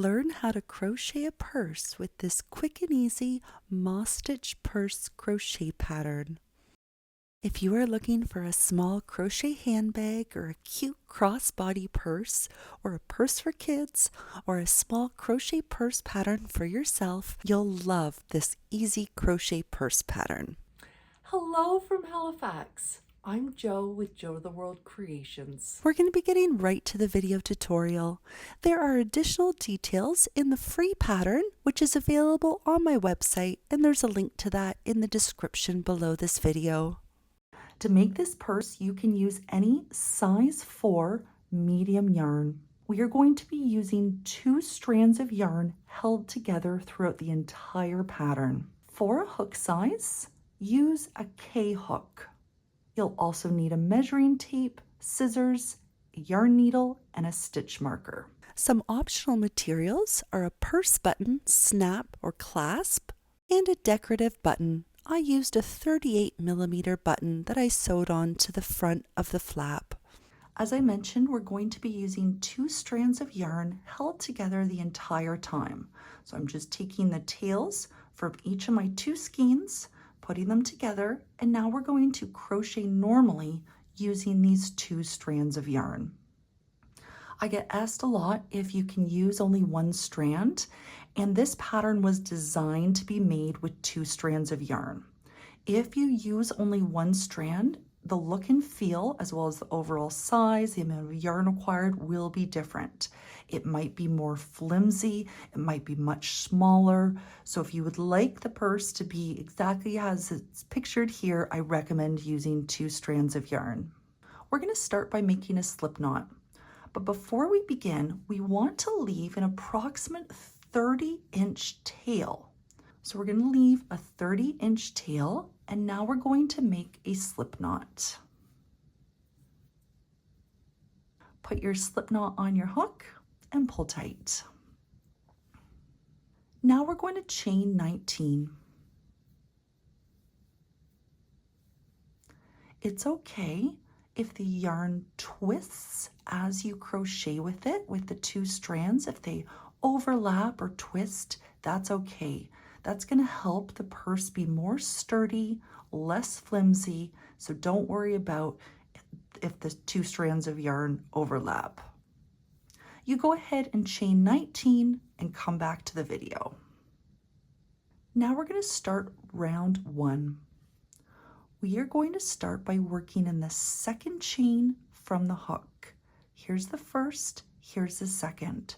Learn how to crochet a purse with this quick and easy moss stitch purse crochet pattern. If you are looking for a small crochet handbag or a cute crossbody purse or a purse for kids or a small crochet purse pattern for yourself, you'll love this easy crochet purse pattern. Hello from Halifax. I'm Jo with Jo the World Creations. We're going to be getting right to the video tutorial. There are additional details in the free pattern, which is available on my website, and there's a link to that in the description below this video. To make this purse, you can use any size 4 medium yarn. We are going to be using 2 strands of yarn held together throughout the entire pattern. For a hook size, use a K hook. You'll also need a measuring tape, scissors, a yarn needle, and a stitch marker. Some optional materials are a purse button, snap or clasp, and a decorative button. I used a 38mm button that I sewed on to the front of the flap. As I mentioned, we're going to be using 2 strands of yarn held together the entire time. So I'm just taking the tails from each of my 2 skeins, putting them together, and now we're going to crochet normally using these 2 strands of yarn. I get asked a lot if you can use only 1 strand, and this pattern was designed to be made with 2 strands of yarn. If you use only 1 strand, the look and feel, as well as the overall size, the amount of yarn required will be different. It might be more flimsy, it might be much smaller. So if you would like the purse to be exactly as it's pictured here, I recommend using 2 strands of yarn. We're going to start by making a slip knot. But before we begin, we want to leave an approximate 30-inch tail. So we're going to leave a 30-inch tail, and now we're going to make a slip knot. Put your slip knot on your hook and pull tight. Now we're going to chain 19. It's okay if the yarn twists as you crochet with it, with the 2 strands. If they overlap or twist, that's okay. That's going to help the purse be more sturdy, less flimsy, so don't worry about if the 2 strands of yarn overlap. You go ahead and chain 19 and come back to the video. Now we're going to start round 1. We are going to start by working in the 2nd chain from the hook. Here's the first, here's the second.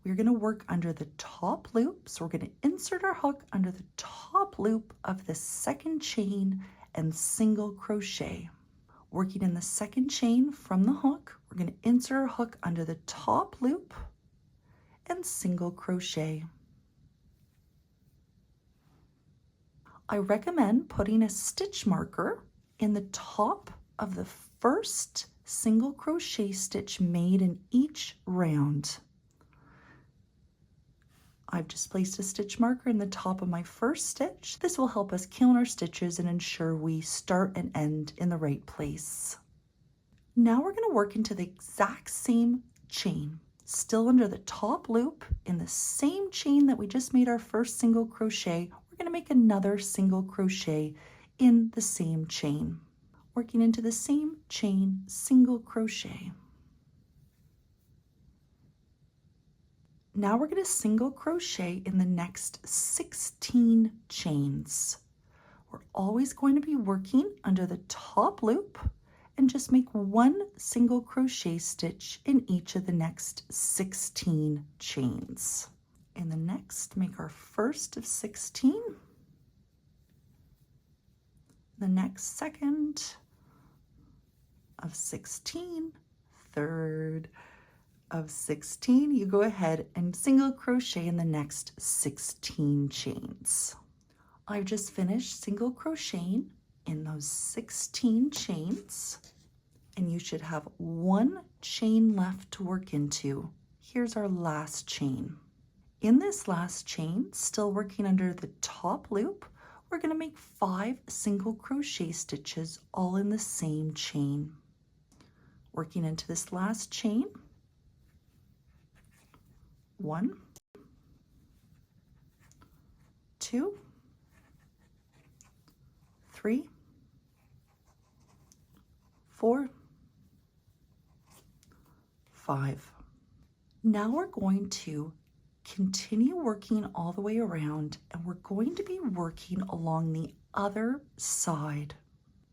We're going to work under the top loop, so we're going to insert our hook under the top loop of the 2nd chain and single crochet. Working in the 2nd chain from the hook, we're going to insert our hook under the top loop and single crochet. I recommend putting a stitch marker in the top of the first single crochet stitch made in each round. I've just placed a stitch marker in the top of my first stitch. This will help us count our stitches and ensure we start and end in the right place. Now we're going to work into the exact same chain, still under the top loop in the same chain that we just made our first single crochet. We're going to make another single crochet in the same chain, working into the same chain, single crochet. Now we're going to single crochet in the next 16 chains. We're always going to be working under the top loop and just make 1 single crochet stitch in each of the next 16 chains. In the next, make our first of 16, the next second of 16, third of 16, you go ahead and single crochet in the next 16 chains. I've just finished single crocheting in those 16 chains, and you should have 1 chain left to work into. Here's our last chain. In this last chain, still working under the top loop, we're going to make 5 single crochet stitches all in the same chain. Working into this last chain, 1, 2, 3, 4, 5. Now we're going to continue working all the way around, and we're going to be working along the other side.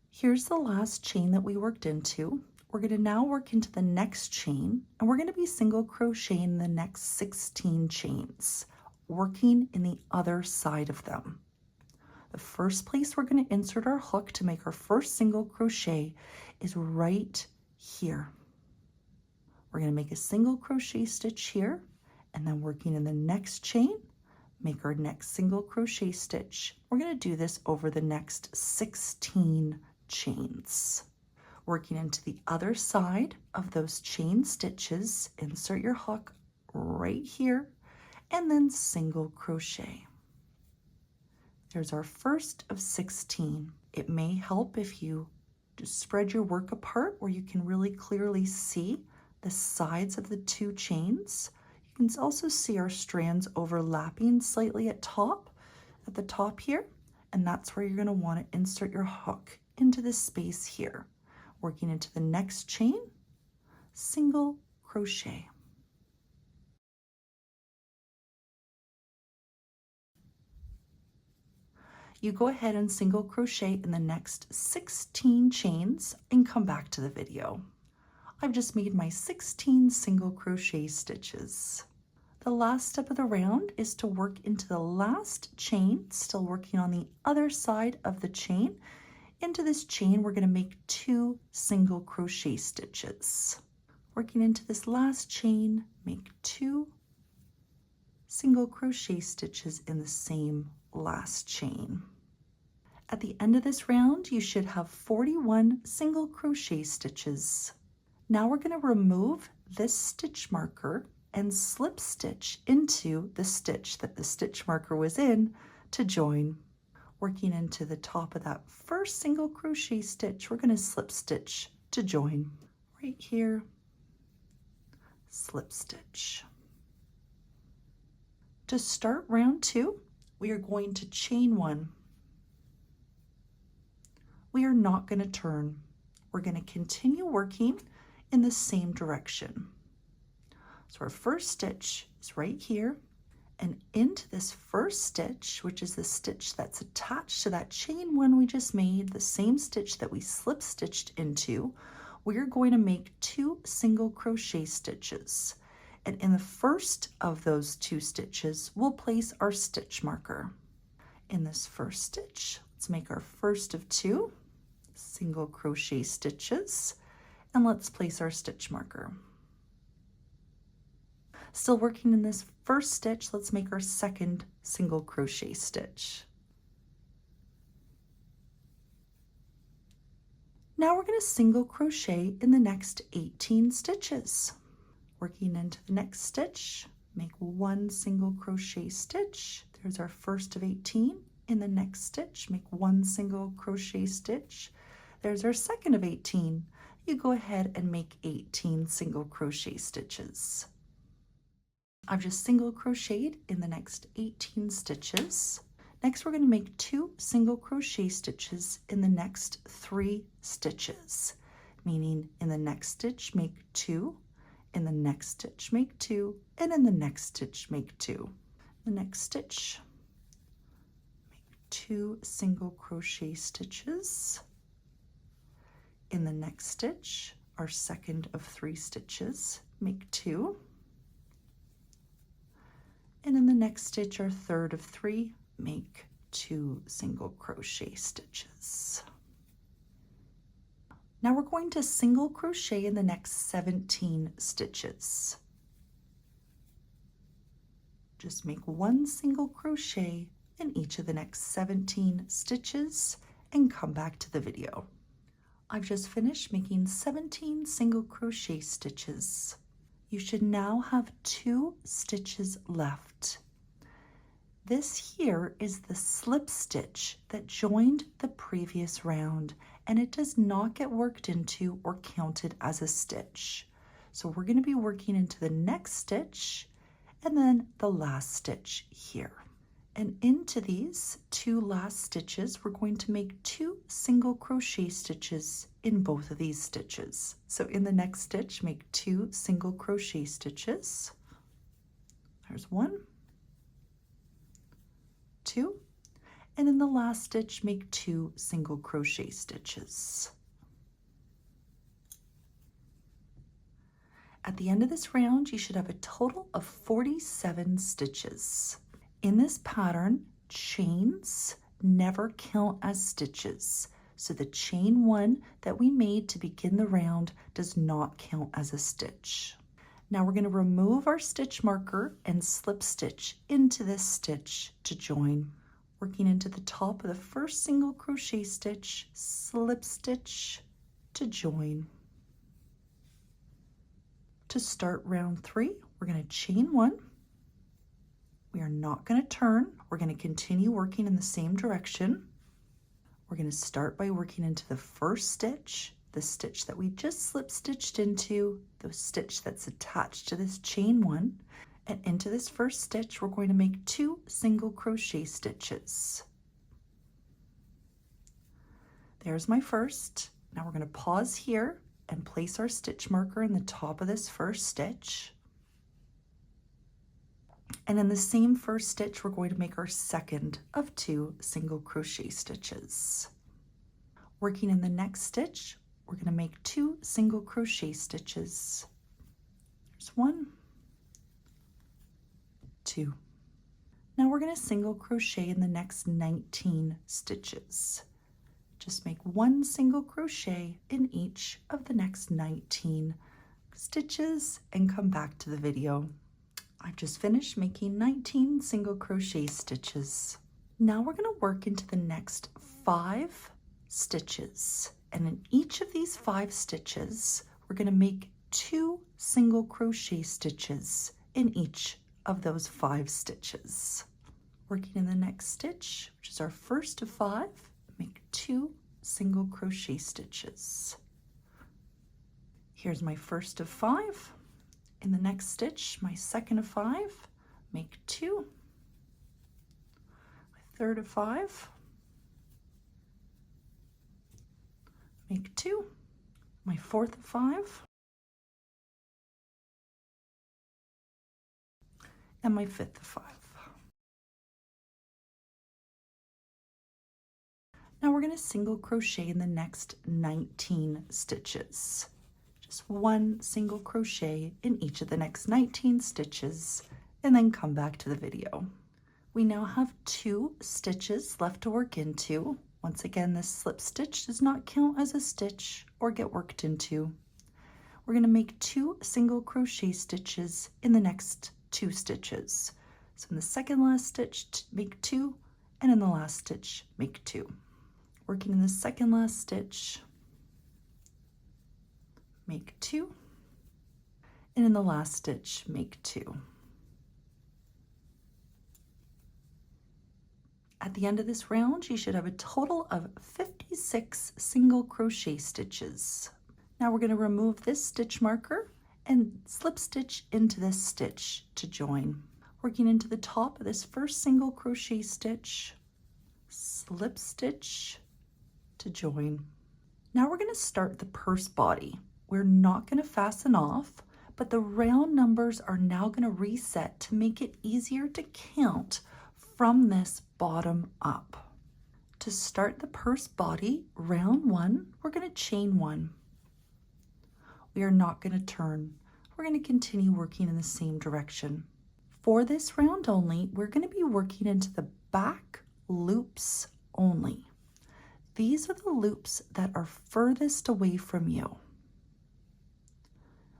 Here's the last chain that we worked into. We're going to now work into the next chain, and we're going to be single crocheting the next 16 chains, working in the other side of them. The first place we're going to insert our hook to make our first single crochet is right here. We're going to make a single crochet stitch here, and then working in the next chain, make our next single crochet stitch. We're going to do this over the next 16 chains. Working into the other side of those chain stitches, insert your hook right here, and then single crochet. There's our first of 16. It may help if you just spread your work apart where you can really clearly see the sides of the two chains. You can also see our strands overlapping slightly at the top here, and that's where you're going to want to insert your hook into this space here. Working into the next chain, single crochet. You go ahead and single crochet in the next 16 chains and come back to the video. I've just made my 16 single crochet stitches. The last step of the round is to work into the last chain, still working on the other side of the chain. Into this chain, we're going to make 2 single crochet stitches. Working into this last chain, make 2 single crochet stitches in the same last chain. At the end of this round, you should have 41 single crochet stitches. Now we're going to remove this stitch marker and slip stitch into the stitch that the stitch marker was in to join. Working into the top of that first single crochet stitch, we're going to slip stitch to join. Right here, slip stitch. To start round 2, we are going to chain 1. We are not going to turn. We're going to continue working in the same direction. So our first stitch is right here, and into this first stitch, which is the stitch that's attached to that chain 1 we just made, the same stitch that we slip stitched into, we're going to make 2 single crochet stitches. And in the first of those 2 stitches, we'll place our stitch marker. In this first stitch, let's make our first of 2 single crochet stitches, and let's place our stitch marker. Still working in this first stitch, let's make our second single crochet stitch. Now we're going to single crochet in the next 18 stitches. Working into the next stitch, make 1 single crochet stitch. There's our first of 18. In the next stitch, make 1 single crochet stitch. There's our second of 18. You go ahead and make 18 single crochet stitches. I've just single crocheted in the next 18 stitches. Next, we're going to make 2 single crochet stitches in the next 3 stitches, meaning in the next stitch, make 2, in the next stitch, make 2, and in the next stitch, make 2. The next stitch, make 2 single crochet stitches. In the next stitch, our second of 3 stitches, make 2. And in the next stitch, our third of 3, make 2 single crochet stitches. Now we're going to single crochet in the next 17 stitches. Just make 1 single crochet in each of the next 17 stitches and come back to the video. I've just finished making 17 single crochet stitches. You should now have 2 stitches left. This here is the slip stitch that joined the previous round, and it does not get worked into or counted as a stitch. So we're going to be working into the next stitch and then the last stitch here. And into these 2 last stitches, we're going to make 2 single crochet stitches in both of these stitches. So in the next stitch, make 2 single crochet stitches. There's 1, 2, and in the last stitch, make 2 single crochet stitches. At the end of this round, you should have a total of 47 stitches. In this pattern, chains never count as stitches. So the chain 1 that we made to begin the round does not count as a stitch. Now we're going to remove our stitch marker and slip stitch into this stitch to join. Working into the top of the first single crochet stitch, slip stitch to join. To start round 3, we're going to chain 1. We are not going to turn. We're going to continue working in the same direction. We're going to start by working into the first stitch, the stitch that we just slip stitched into, the stitch that's attached to this chain 1, and into this first stitch we're going to make 2 single crochet stitches. There's my first. Now we're going to pause here and place our stitch marker in the top of this first stitch. And in the same first stitch, we're going to make our second of 2 single crochet stitches. Working in the next stitch, we're going to make 2 single crochet stitches. There's 1, 2. Now we're going to single crochet in the next 19 stitches. Just make 1 single crochet in each of the next 19 stitches and come back to the video. I've just finished making 19 single crochet stitches. Now we're going to work into the next 5 stitches, and in each of these 5 stitches we're going to make 2 single crochet stitches in each of those 5 stitches. Working in the next stitch, which is our first of 5, make 2 single crochet stitches. Here's my first of 5. In the next stitch, my second of 5, make 2, my third of 5, make 2, my fourth of 5, and my fifth of 5. Now we're going to single crochet in the next 19 stitches. 1 single crochet in each of the next 19 stitches and then come back to the video. We now have 2 stitches left to work into. Once again, this slip stitch does not count as a stitch or get worked into. We're going to make 2 single crochet stitches in the next 2 stitches. So in the second last stitch, make 2, and in the last stitch, make 2. Working in the second last stitch, make 2, and in the last stitch, make 2. At the end of this round, you should have a total of 56 single crochet stitches. Now we're going to remove this stitch marker and slip stitch into this stitch to join. Working into the top of this first single crochet stitch, slip stitch to join. Now we're going to start the purse body. We're not going to fasten off, but the round numbers are now going to reset to make it easier to count from this bottom up. To start the purse body, round 1, we're going to chain 1. We are not going to turn. We're going to continue working in the same direction. For this round only, we're going to be working into the back loops only. These are the loops that are furthest away from you.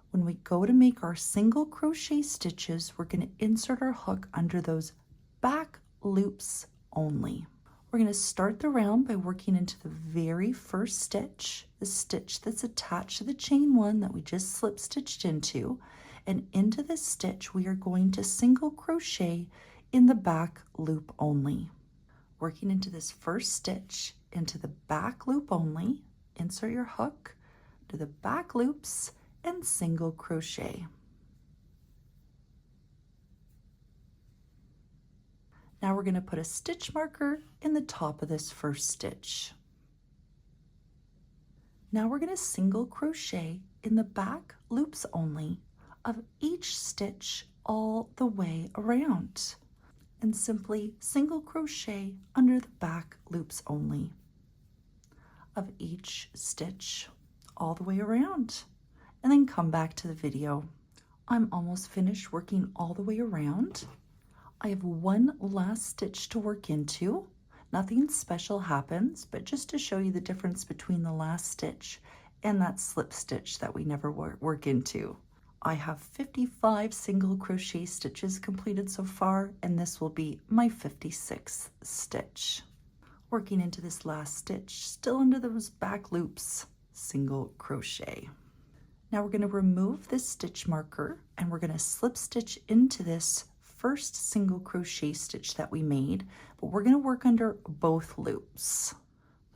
When we go to make our single crochet stitches, we're going to insert our hook under those back loops only. We're going to start the round by working into the very first stitch, the stitch that's attached to the chain 1 that we just slip stitched into, and into this stitch we are going to single crochet in the back loop only. Working into this first stitch, into the back loop only, insert your hook to the back loops and single crochet. Now we're going to put a stitch marker in the top of this first stitch. Now we're going to single crochet in the back loops only of each stitch all the way around, and simply single crochet under the back loops only of each stitch all the way around, and then come back to the video. I'm almost finished working all the way around. I have one last stitch to work into. Nothing special happens, but just to show you the difference between the last stitch and that slip stitch that we never work into. I have 55 single crochet stitches completed so far, and this will be my 56th stitch. Working into this last stitch, still under those back loops, single crochet. Now we're going to remove this stitch marker and we're going to slip stitch into this first single crochet stitch that we made, but we're going to work under both loops.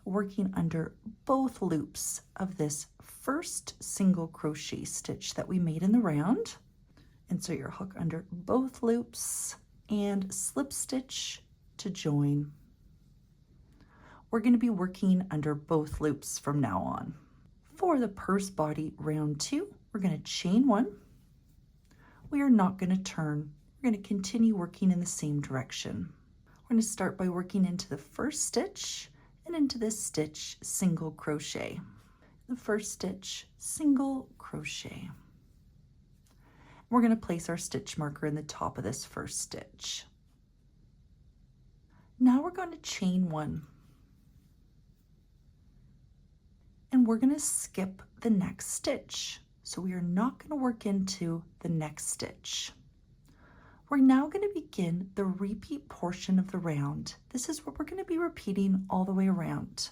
Working under both loops of this first single crochet stitch that we made in the round. Insert your hook under both loops and slip stitch to join. We're going to be working under both loops from now on. For the purse body round 2, we're going to chain 1. We are not going to turn. We're going to continue working in the same direction. We're going to start by working into the first stitch and into this stitch single crochet. The first stitch single crochet. We're going to place our stitch marker in the top of this first stitch. Now we're going to chain 1. And we're going to skip the next stitch. So we are not going to work into the next stitch. We're now going to begin the repeat portion of the round. This is what we're going to be repeating all the way around.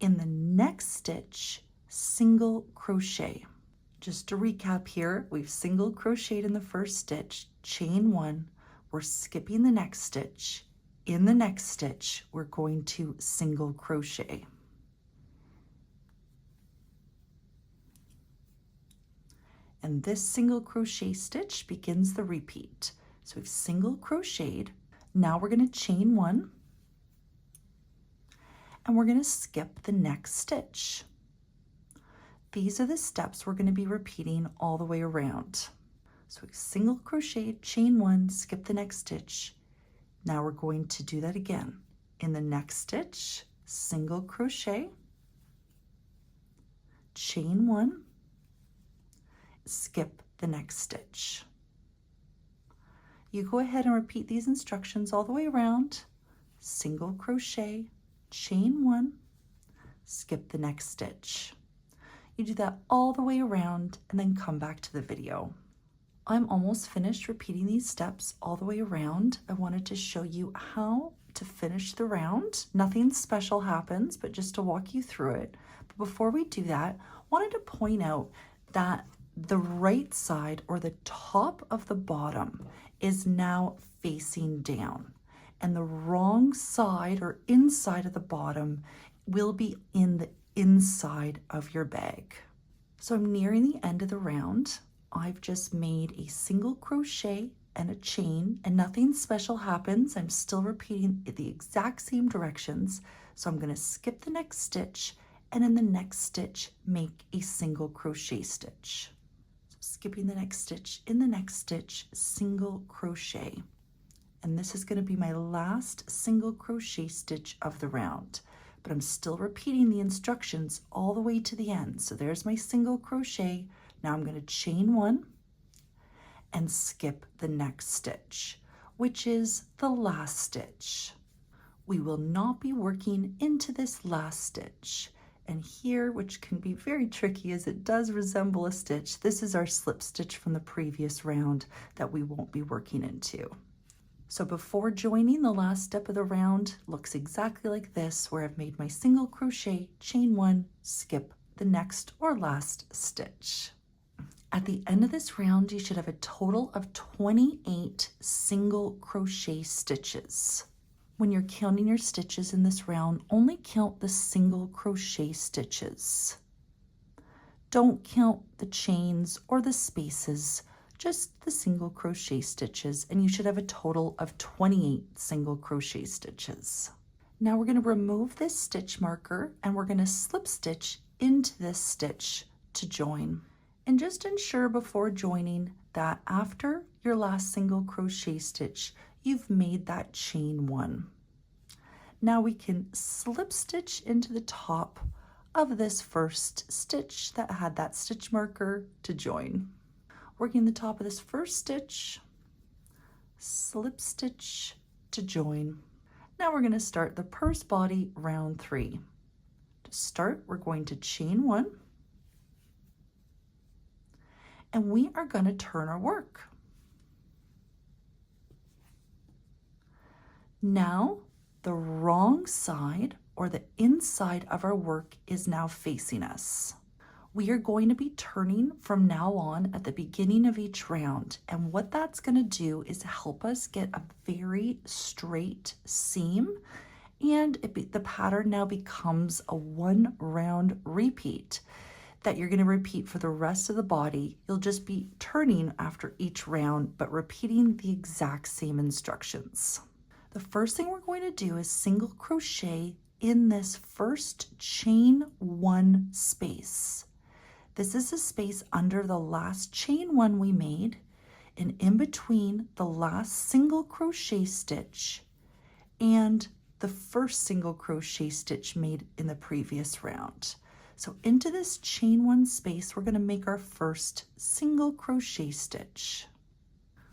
In the next stitch, single crochet. Just to recap here, we've single crocheted in the first stitch, chain 1, we're skipping the next stitch. In the next stitch, we're going to single crochet. And this single crochet stitch begins the repeat. So we've single crocheted. Now we're going to chain 1 and we're going to skip the next stitch. These are the steps we're going to be repeating all the way around. So we've single crocheted, chain 1, skip the next stitch. Now we're going to do that again. In the next stitch, single crochet, chain 1, skip the next stitch. You go ahead and repeat these instructions all the way around. Single crochet, chain 1, skip the next stitch. You do that all the way around and then come back to the video. I'm almost finished repeating these steps all the way around. I wanted to show you how to finish the round. Nothing special happens, but just to walk you through it. But before we do that, I wanted to point out that the right side, or the top of the bottom, is now facing down, and the wrong side or inside of the bottom will be in the inside of your bag. So I'm nearing the end of the round. I've just made a single crochet and a chain, and nothing special happens. I'm still repeating the exact same directions. So I'm going to skip the next stitch, and in the next stitch make a single crochet stitch. Skipping the next stitch, in the next stitch, single crochet. And this is going to be my last single crochet stitch of the round, but I'm still repeating the instructions all the way to the end. So there's my single crochet. Now I'm going to chain 1 and skip the next stitch, which is the last stitch. We will not be working into this last stitch. And here, which can be very tricky as it does resemble a stitch, this is our slip stitch from the previous round that we won't be working into. So before joining, the last step of the round looks exactly like this, where I've made my single crochet, chain 1, skip the next or last stitch. At the end of this round, you should have a total of 28 single crochet stitches. When you're counting your stitches in this round, only count the single crochet stitches. Don't count the chains or the spaces. just the single crochet stitches, and you should have a total of 28 single crochet stitches. Now we're going to remove this stitch marker and we're going to slip stitch into this stitch to join. And just ensure before joining that after your last single crochet stitch, you've made that chain one. Now we can slip stitch into the top of this first stitch that had that stitch marker to join. Working the top of this first stitch, slip stitch to join. Now we're going to start the purse body round 3. To start, we're going to chain 1, and we are going to turn our work. Now the wrong side, or the inside of our work, is now facing us. We are going to be turning from now on at the beginning of each round, and what that's going to do is help us get a very straight seam, and the pattern now becomes a 1 round repeat that you're going to repeat for the rest of the body. You'll just be turning after each round but repeating the exact same instructions. The first thing we're going to do is single crochet in this first chain 1 space. This is the space under the last chain 1 we made, and in between the last single crochet stitch and the first single crochet stitch made in the previous round. So into this chain 1 space, we're going to make our first single crochet stitch.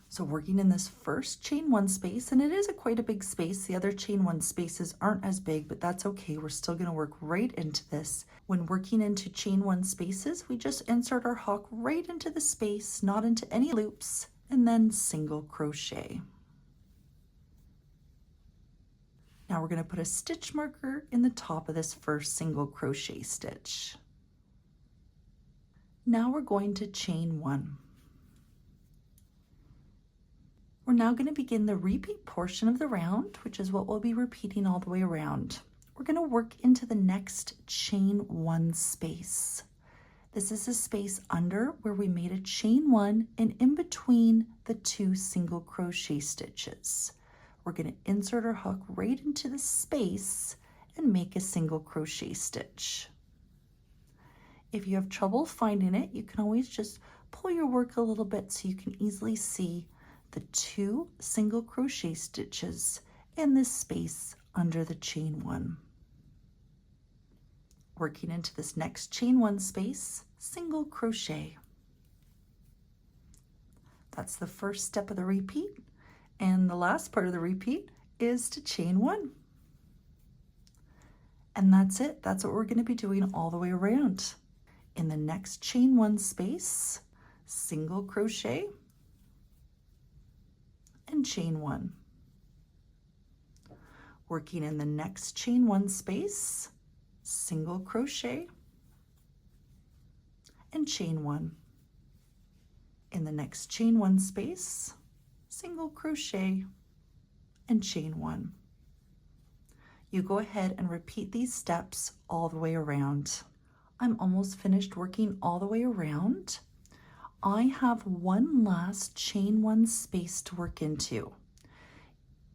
So working in this first chain 1 space, and it is quite a big space. The other chain 1 spaces aren't as big, but that's okay. We're still going to work right into this. When working into chain 1 spaces, we just insert our hook right into the space, not into any loops, and then single crochet. Now we're going to put a stitch marker in the top of this first single crochet stitch. Now we're going to chain 1. We're now going to begin the repeat portion of the round, which is what we'll be repeating all the way around. We're going to work into the next chain 1 space. This is the space under where we made a chain 1 and in between the 2 single crochet stitches. We're going to insert our hook right into the space and make a single crochet stitch. If you have trouble finding it, you can always just pull your work a little bit so you can easily see the 2 single crochet stitches in this space under the chain 1. Working into this next chain 1 space, single crochet. That's the first step of the repeat, and the last part of the repeat is to chain 1. And that's it. That's what we're going to be doing all the way around. In the next chain 1 space, single crochet and chain 1. Working in the next chain 1 space, single crochet and chain 1. In the next chain 1 space, single crochet and chain 1. You go ahead and repeat these steps all the way around. I'm almost finished working all the way around. I have one last chain 1 space to work into.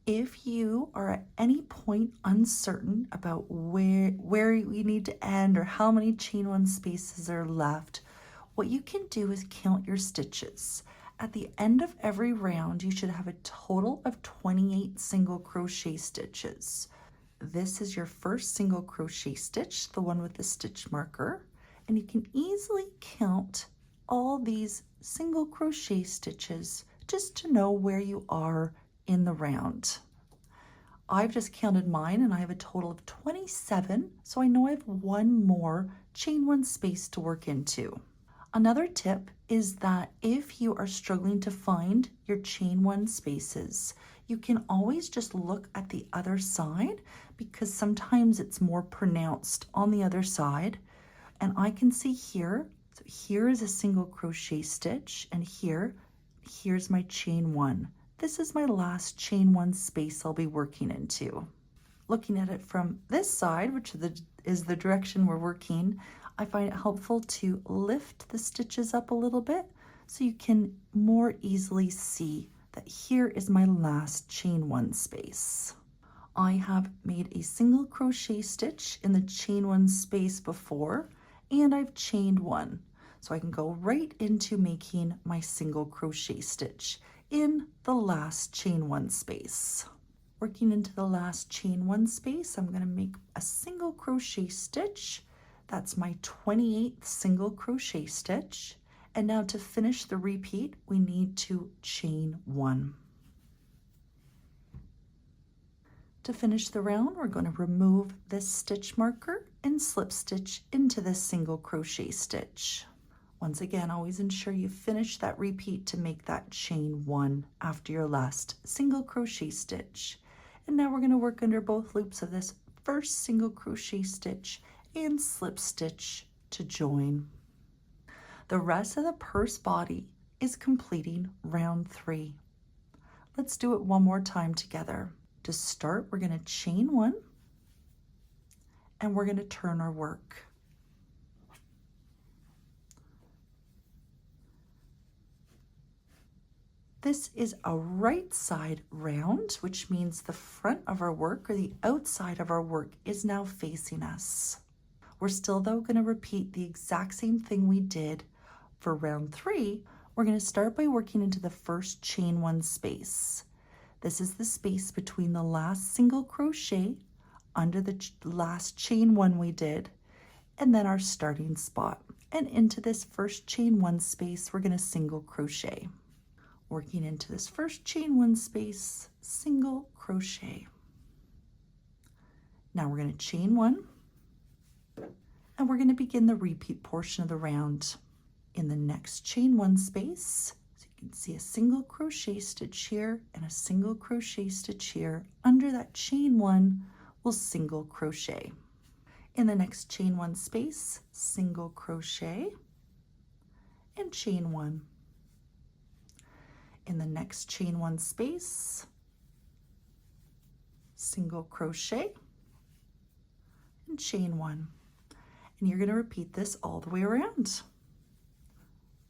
If you are at any point uncertain about where you need to end or how many chain 1 spaces are left, what you can do is count your stitches. At the end of every round, you should have a total of 28 single crochet stitches. This is your first single crochet stitch, the one with the stitch marker, and you can easily count all these single crochet stitches just to know where you are in the round. I've just counted mine and I have a total of 27, so I know I have one more chain 1 space to work into. Another tip is that if you are struggling to find your chain 1 spaces, you can always just look at the other side because sometimes it's more pronounced on the other side. And I can see here, so here is a single crochet stitch, and here's my chain 1. This is my last chain 1 space I'll be working into. Looking at it from this side, which is the direction we're working, I find it helpful to lift the stitches up a little bit so you can more easily see that here is my last chain one space. I have made a single crochet stitch in the chain one space before, and I've chained one. So I can go right into making my single crochet stitch in the last chain one space. Working into the last chain one space, I'm going to make a single crochet stitch. That's my 28th single crochet stitch. And now to finish the repeat, we need to chain one. To finish the round, we're going to remove this stitch marker and slip stitch into this single crochet stitch. Once again, always ensure you finish that repeat to make that chain one after your last single crochet stitch. And now we're going to work under both loops of this first single crochet stitch and slip stitch to join. The rest of the purse body is completing round 3. Let's do it one more time together. To start, we're going to chain one and we're going to turn our work. This is a right side round, which means the front of our work or the outside of our work is now facing us. We're still though going to repeat the exact same thing we did for round 3. We're going to start by working into the first chain one space. This is the space between the last single crochet under the last chain one we did, and then our starting spot. And into this first chain one space, we're going to single crochet. Working into this first chain one space, single crochet. Now we're going to chain one, and we're going to begin the repeat portion of the round. In the next chain one space, so you can see a single crochet stitch here and a single crochet stitch here. Under that chain one, we'll single crochet. In the next chain one space, single crochet and chain one. In the next chain one space, single crochet and chain one. And you're going to repeat this all the way around.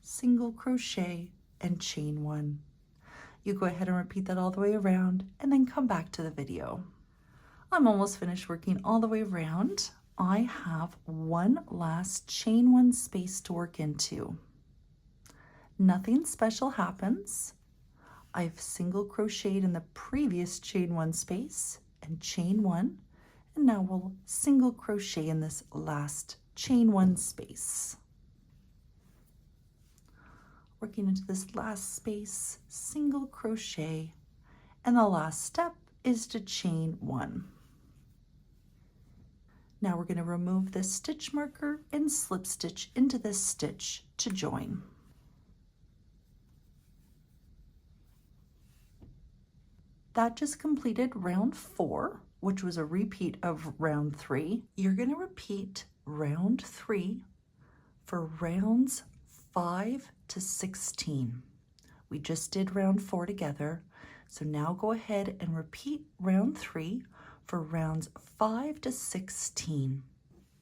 Single crochet and chain one. You go ahead and repeat that all the way around and then come back to the video. I'm almost finished working all the way around. I have one last chain one space to work into. Nothing special happens. I've single crocheted in the previous chain one space and chain one, and now we'll single crochet in this last chain one space. Working into this last space, single crochet, and the last step is to chain one. Now we're going to remove this stitch marker and slip stitch into this stitch to join. That just completed round 4, which was a repeat of round 3. You're going to repeat round 3 for rounds 5 to 16. We just did round 4 together, so now go ahead and repeat round 3 for rounds 5 to 16.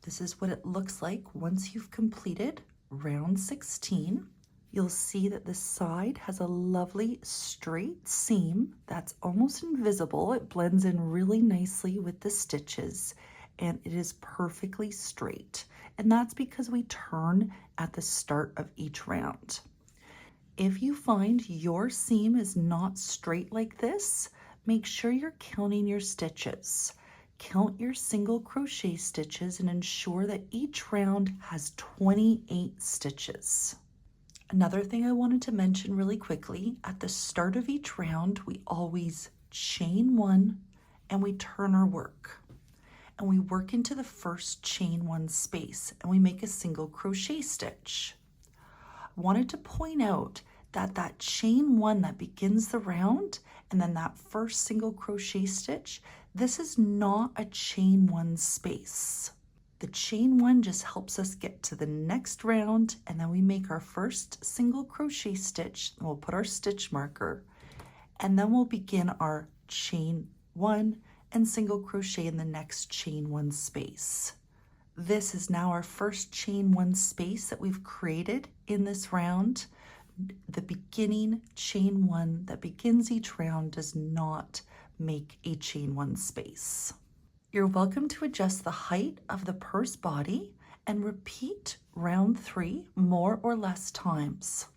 This is what it looks like once you've completed round 16. You'll see that the side has a lovely straight seam that's almost invisible. It blends in really nicely with the stitches, and it is perfectly straight. And that's because we turn at the start of each round. If you find your seam is not straight like this, make sure you're counting your stitches. Count your single crochet stitches and ensure that each round has 28 stitches. Another thing I wanted to mention really quickly, at the start of each round, we always chain one and we turn our work. And we work into the first chain one space and we make a single crochet stitch. I wanted to point out that that chain one that begins the round and then that first single crochet stitch, this is not a chain one space. The chain one just helps us get to the next round, and then we make our first single crochet stitch, and we'll put our stitch marker, and then we'll begin our chain one and single crochet in the next chain one space. This is now our first chain one space that we've created in this round. the beginning chain one that begins each round does not make a chain one space. You're welcome to adjust the height of the purse body and repeat round 3 more or less times.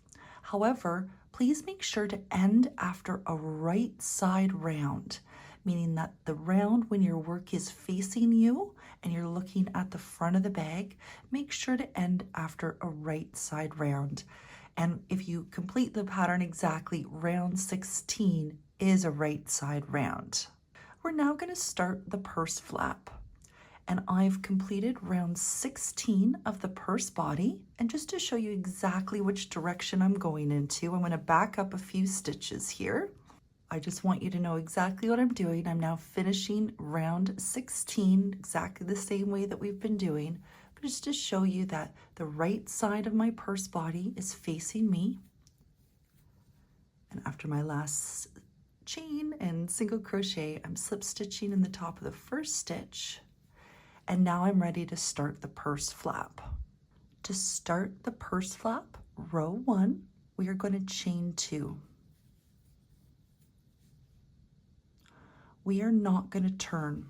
However, please make sure to end after a right side round, meaning that the round when your work is facing you and you're looking at the front of the bag, make sure to end after a right side round. And if you complete the pattern exactly, round 16 is a right side round. We're now going to start the purse flap. And I've completed round 16 of the purse body. And just to show you exactly which direction I'm going into, I'm going to back up a few stitches here. I just want you to know exactly what I'm doing. I'm now finishing round 16 exactly the same way that we've been doing, but just to show you that the right side of my purse body is facing me. And after my last chain and single crochet, I'm slip stitching in the top of the first stitch. And now I'm ready to start the purse flap. To start the purse flap, row 1, we are going to chain 2. We are not going to turn.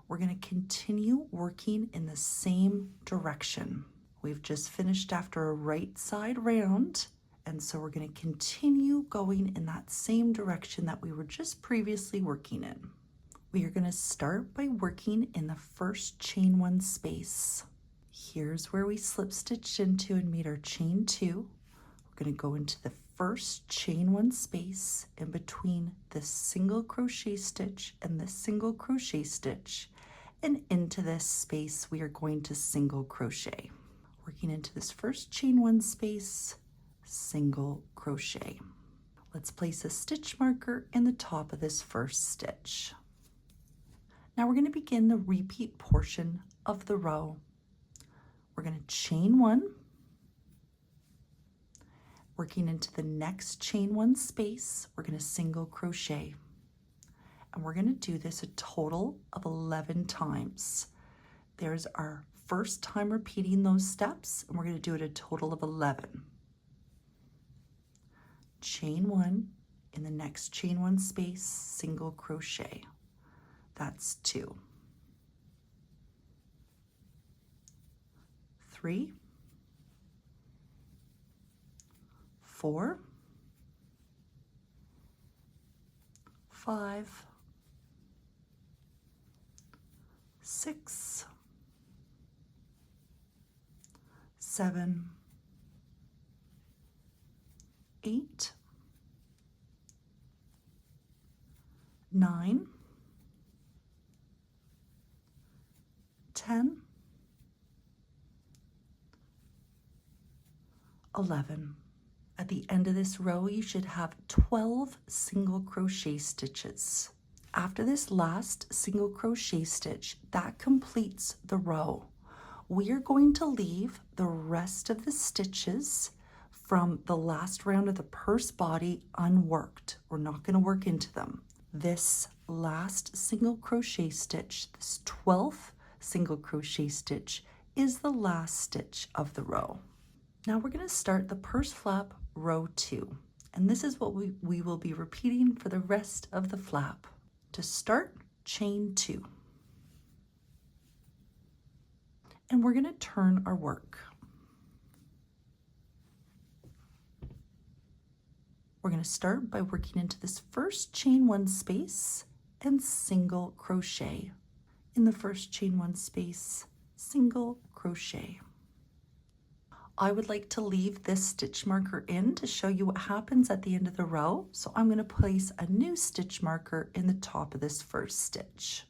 We're going to continue working in the same direction. We've just finished after a right side round, and so we're going to continue going in that same direction that we were just previously working in. We are going to start by working in the first chain 1 space. Here's where we slip stitched into and made our chain 2. We're going to go into the first chain 1 space in between this single crochet stitch and this single crochet stitch, and into this space we are going to single crochet. Working into this first chain 1 space, single crochet. Let's place a stitch marker in the top of this first stitch. Now we're going to begin the repeat portion of the row. We're going to chain 1, working into the next chain 1 space, we're going to single crochet. And we're going to do this a total of 11 times. There's our first time repeating those steps, and we're going to do it a total of 11. Chain 1, in the next chain 1 space, single crochet. That's 2. 3, 4, 5, 6, 7, 8, 9, 10, 11. At the end of this row, you should have 12 single crochet stitches. After this last single crochet stitch, that completes the row. We are going to leave the rest of the stitches from the last round of the purse body unworked. We're not going to work into them. This last single crochet stitch, this 12th single crochet stitch, is the last stitch of the row. Now we're going to start the purse flap row 2, and this is what we will be repeating for the rest of the flap. To start, chain 2. And we're going to turn our work. We're going to start by working into this first chain 1 space and single crochet. In the first chain 1 space, single crochet. I would like to leave this stitch marker in to show you what happens at the end of the row. So I'm going to place a new stitch marker in the top of this first stitch.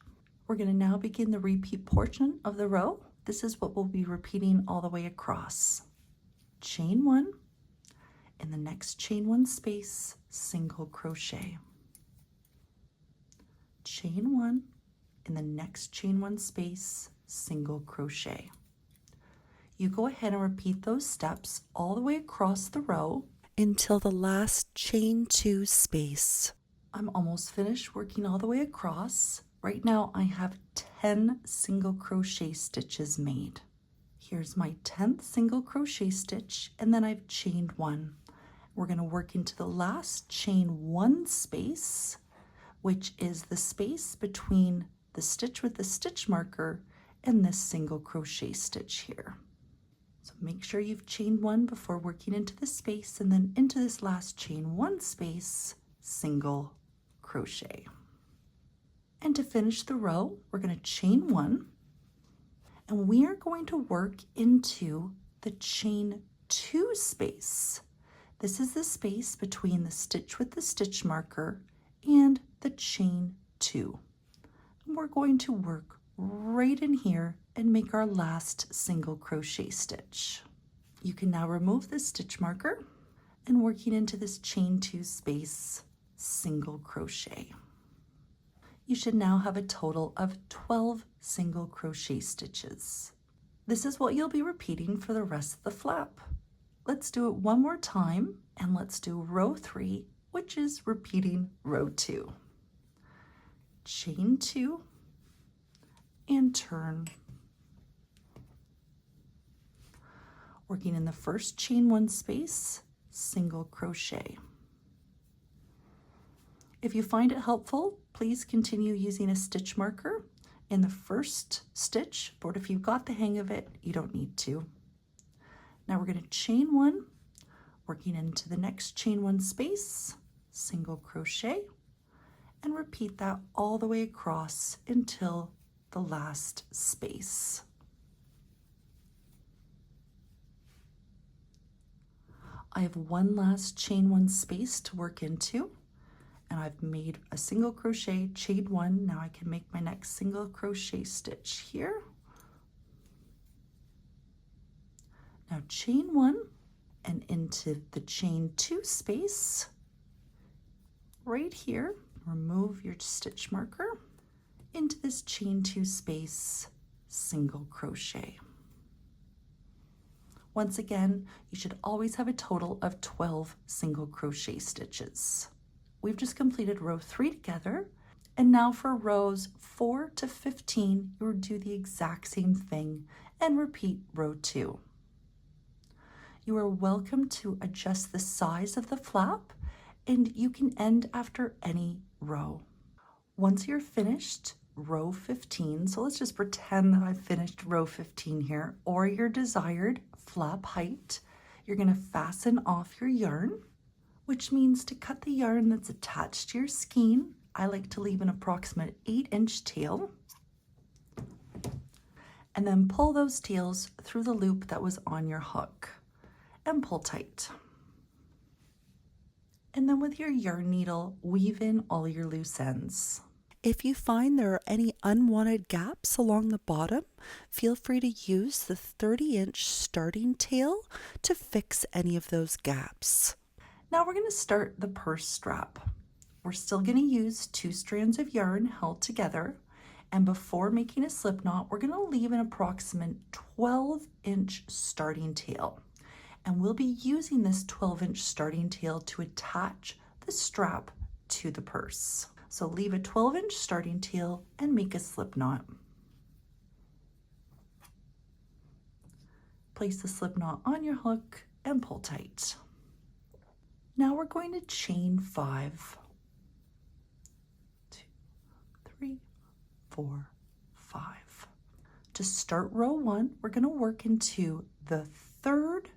We're going to now begin the repeat portion of the row. This is what we'll be repeating all the way across. Chain 1, in the next chain 1 space, single crochet. Chain 1, in the next chain 1 space, single crochet. You go ahead and repeat those steps all the way across the row until the last chain 2 space. I'm almost finished working all the way across. Right now I have 10 single crochet stitches made. Here's my 10th single crochet stitch, and then I've chained 1. we're going to work into the last chain 1 space, which is the space between the stitch with the stitch marker and this single crochet stitch here. So make sure you've chained 1 before working into the space, and then into this last chain 1 space, single crochet. And to finish the row, we're going to chain 1, and we are going to work into the chain 2 space. This is the space between the stitch with the stitch marker and the chain 2. And we're going to work right in here and make our last single crochet stitch. You can now remove the stitch marker and working into this chain 2 space, single crochet. You should now have a total of 12 single crochet stitches. This is what you'll be repeating for the rest of the flap. Let's do it one more time, and let's do row 3, which is repeating row 2. Chain 2 and turn. Working in the first chain 1 space, single crochet. If you find it helpful, please continue using a stitch marker in the first stitch, but if you've got the hang of it, you don't need to. Now we're going to chain 1, working into the next chain 1 space, single crochet, and repeat that all the way across until the last space. I have one last chain 1 space to work into, and I've made a single crochet, chain 1. Now I can make my next single crochet stitch here. Now chain 1 and into the chain 2 space right here. Remove your stitch marker into this chain 2 space, single crochet. Once again, you should always have a total of 12 single crochet stitches. We've just completed row 3 together, and now for rows 4 to 15, you'll do the exact same thing and repeat row 2. You are welcome to adjust the size of the flap, and you can end after any row. Once you're finished row 15, so let's just pretend that I've finished row 15 here, or your desired flap height, you're going to fasten off your yarn, which means to cut the yarn that's attached to your skein, I like to leave an approximate 8-inch tail, and then pull those tails through the loop that was on your hook and pull tight. And then with your yarn needle, weave in all your loose ends. If you find there are any unwanted gaps along the bottom, feel free to use the 30-inch starting tail to fix any of those gaps. Now we're going to start the purse strap. We're still going to use 2 strands of yarn held together, and before making a slip knot, we're going to leave an approximate 12-inch starting tail. And we'll be using this 12-inch starting tail to attach the strap to the purse. So leave a 12-inch starting tail and make a slip knot. Place the slip knot on your hook and pull tight. Now we're going to chain 5. 2, 3, 4, 5. To start row 1, we're going to work into the 3rd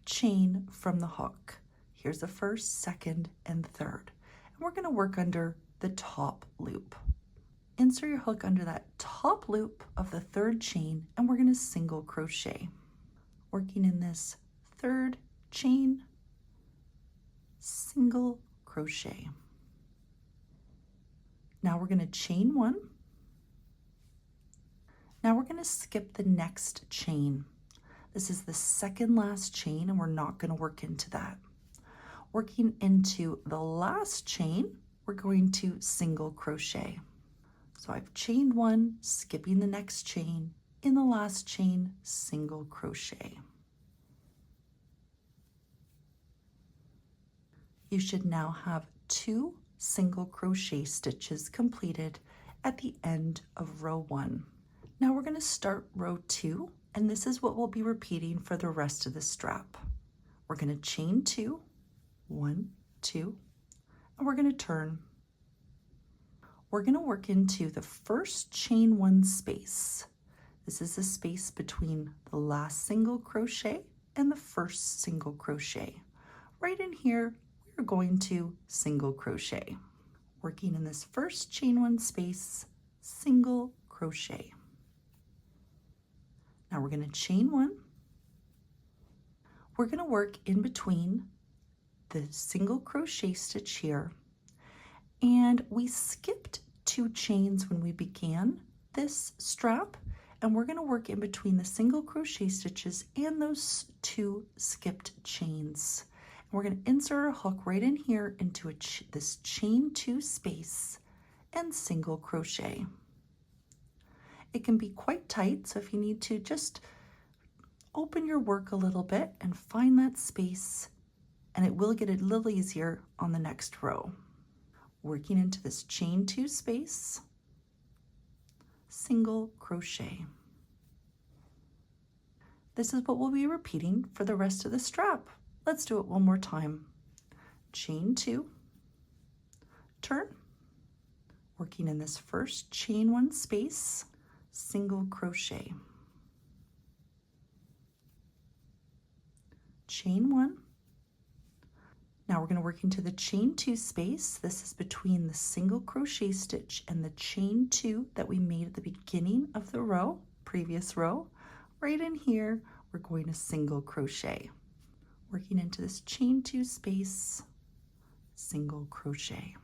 chain from the hook. Here's the 1st, 2nd, and 3rd. And we're going to work under the top loop. Insert your hook under that top loop of the 3rd chain, and we're going to single crochet. Working in this 3rd chain, single crochet. Now we're going to chain 1. Now we're going to skip the next chain. This is the 2nd last chain, and we're not going to work into that. Working into the last chain, we're going to single crochet. So I've chained 1, skipping the next chain. In the last chain, single crochet. You should now have 2 single crochet stitches completed at the end of row 1. Now we're going to start row 2, and this is what we'll be repeating for the rest of the strap. We're going to chain 2, 1, 2, and we're going to turn. We're going to work into the first chain 1 space. This is the space between the last single crochet and the first single crochet. Right in here, we're going to single crochet. Working in this first chain 1 space, single crochet. Now we're going to chain 1. We're going to work in between the single crochet stitch here, and we skipped 2 chains when we began this strap, and we're going to work in between the single crochet stitches and those 2 skipped chains. And we're going to insert our hook right in here into this chain 2 space and single crochet. It can be quite tight, so if you need to, just open your work a little bit and find that space, and it will get a little easier on the next row. Working into this chain 2 space, single crochet. This is what we'll be repeating for the rest of the strap. Let's do it one more time. Chain 2, turn, working in this first chain 1 space, single crochet. Chain 1. Now we're going to work into the chain 2 space. This is between the single crochet stitch and the chain 2 that we made at the beginning of the row, previous row. Right in here, we're going to single crochet. Working into this chain 2 space, single crochet.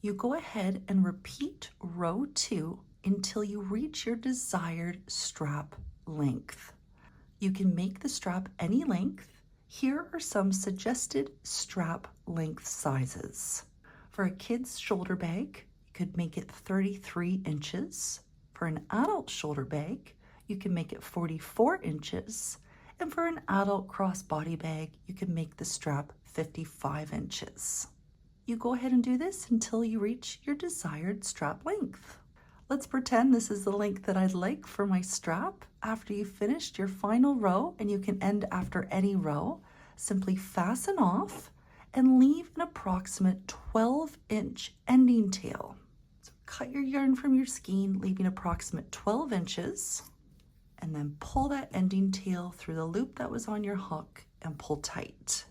You go ahead and repeat row 2 until you reach your desired strap length. You can make the strap any length. Here are some suggested strap length sizes. For a kid's shoulder bag, you could make it 33 inches. For an adult shoulder bag, you can make it 44 inches. And for an adult crossbody bag, you can make the strap 55 inches. You go ahead and do this until you reach your desired strap length. Let's pretend this is the length that I'd like for my strap. After you've finished your final row, and you can end after any row, simply fasten off and leave an approximate 12-inch ending tail. So cut your yarn from your skein, leaving approximate 12 inches, and then pull that ending tail through the loop that was on your hook and pull tight.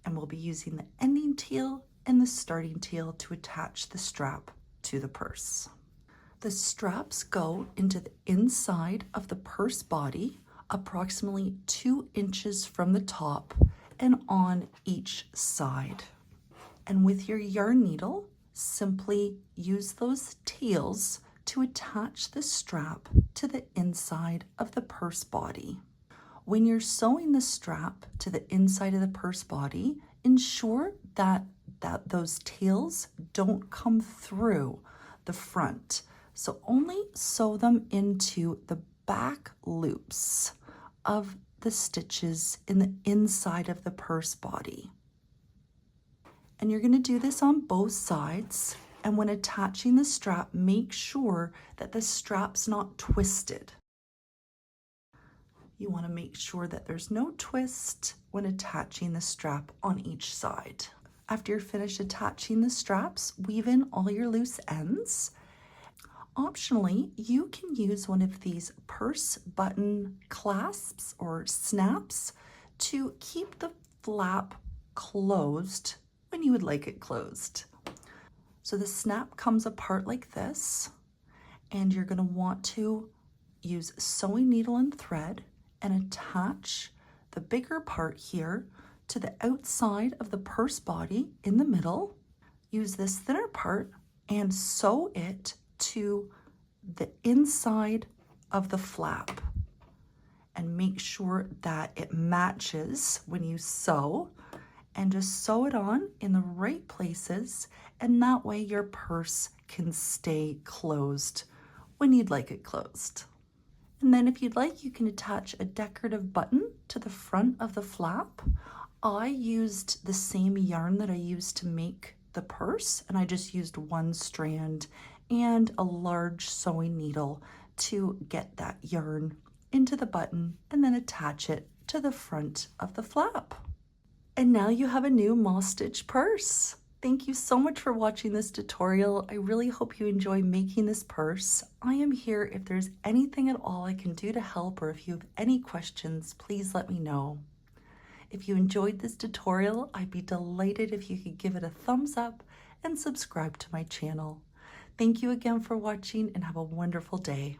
And we'll be using the ending tail and the starting tail to attach the strap to the purse. The straps go into the inside of the purse body, approximately 2 inches from the top and on each side. And with your yarn needle, simply use those tails to attach the strap to the inside of the purse body. When you're sewing the strap to the inside of the purse body, ensure that those tails don't come through the front. So only sew them into the back loops of the stitches in the inside of the purse body. And you're going to do this on both sides. And when attaching the strap, make sure that the strap's not twisted. You want to make sure that there's no twist when attaching the strap on each side. After you're finished attaching the straps, weave in all your loose ends. Optionally, you can use one of these purse button clasps or snaps to keep the flap closed when you would like it closed. So the snap comes apart like this, and you're going to want to use sewing needle and thread and attach the bigger part here to the outside of the purse body in the middle. Use this thinner part and sew it to the inside of the flap, and make sure that it matches when you sew, and just sew it on in the right places, and that way your purse can stay closed when you'd like it closed. And then if you'd like, you can attach a decorative button to the front of the flap. I used the same yarn that I used to make the purse, and I just used one strand and a large sewing needle to get that yarn into the button and then attach it to the front of the flap. And now you have a new moss stitch purse. Thank you so much for watching this tutorial. I really hope you enjoy making this purse. I am here if there's anything at all I can do to help, or if you have any questions, please let me know. If you enjoyed this tutorial, I'd be delighted if you could give it a thumbs up and subscribe to my channel. Thank you again for watching and have a wonderful day.